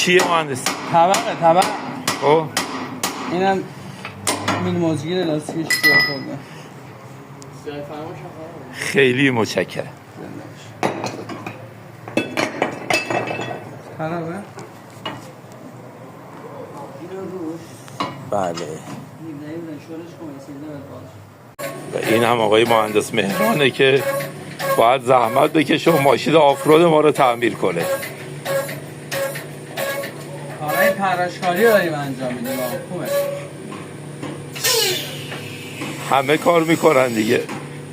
چیه مهندس؟ طبق خب اینم میل موزگیر لاستیکش سیاه خورده. خیلی متشکرم. خرابه؟ بله. و این هم آقای مهندس مهرانه که باید زحمت بکشه و ماشین آفرود ما رو تعمیر کنه. کارهای پراشکاری رو داریم انجام میدیم. خوبه. همه کار میکنن دیگه.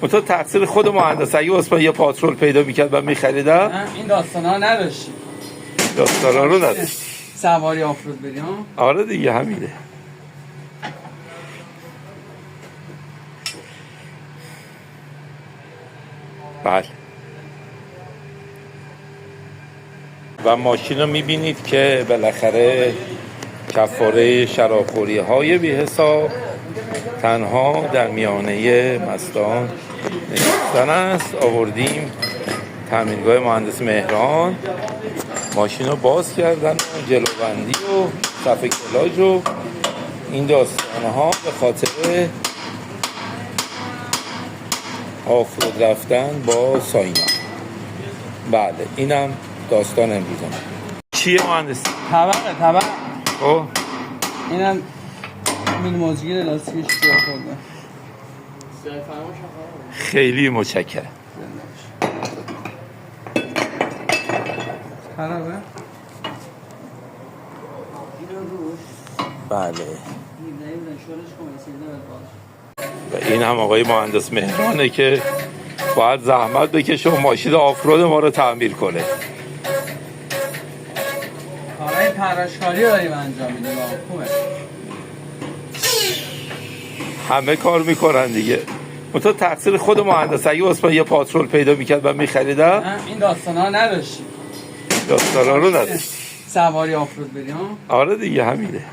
منتها تقصیر خود مهندس. اگه واسه یه پاترول پیدا میکرد و میخریدم نه این داستان ها نداشتیم. داستان رو نداشت. سواری آفرود بریم. آره دیگه همینه. بله. و ماشین رو میبینید که بالاخره کفاره شرابخوری های بی حساب تنها در میانه مستان نشستن است. آوردیم تامینگاه مهندس مهران، ماشین رو باز کردن، جلوبندی و صفحه کلاج و این داستانه ها به خاطر آفرود رفتن با ساینا. بله اینم داستان امروزم. چیه مهندس؟ طبق خب اینم میل موزگیر لاستیکش سیاه خورده. خیلی متشکرم. خرابه؟ بله. و این هم آقای مهندس مهرانه که باید زحمت بکشه و ماشین آفرود ما رو تعمیر کنه. کارهای پراشکاری رو داریم انجام میدیم. خوبه. همه کار میکنن دیگه. منتها تقصیر خود مهندس. اگه واسه یه پاترول پیدا میکرد و میخریدم نه این داستان ها نداشتیم. داستان رو نداشت. سواری آفرود بریم. آره دیگه همینه.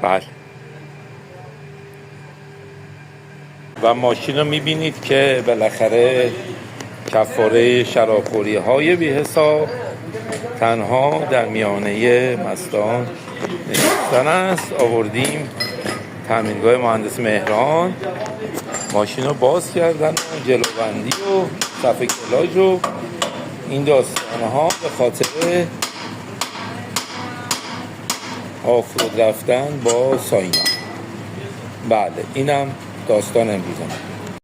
بله. و ماشین رو میبینید که بالاخره کفاره شرابخوری های بی حساب تنها در میانه مستان نشستن است. آوردیم تامینگاه مهندس مهران، ماشین رو باز کردن، جلوبندی و صفحه کلاج و این داستانه ها به خاطر آفرود رفتن با ساینا. بله اینم داستان امروزم.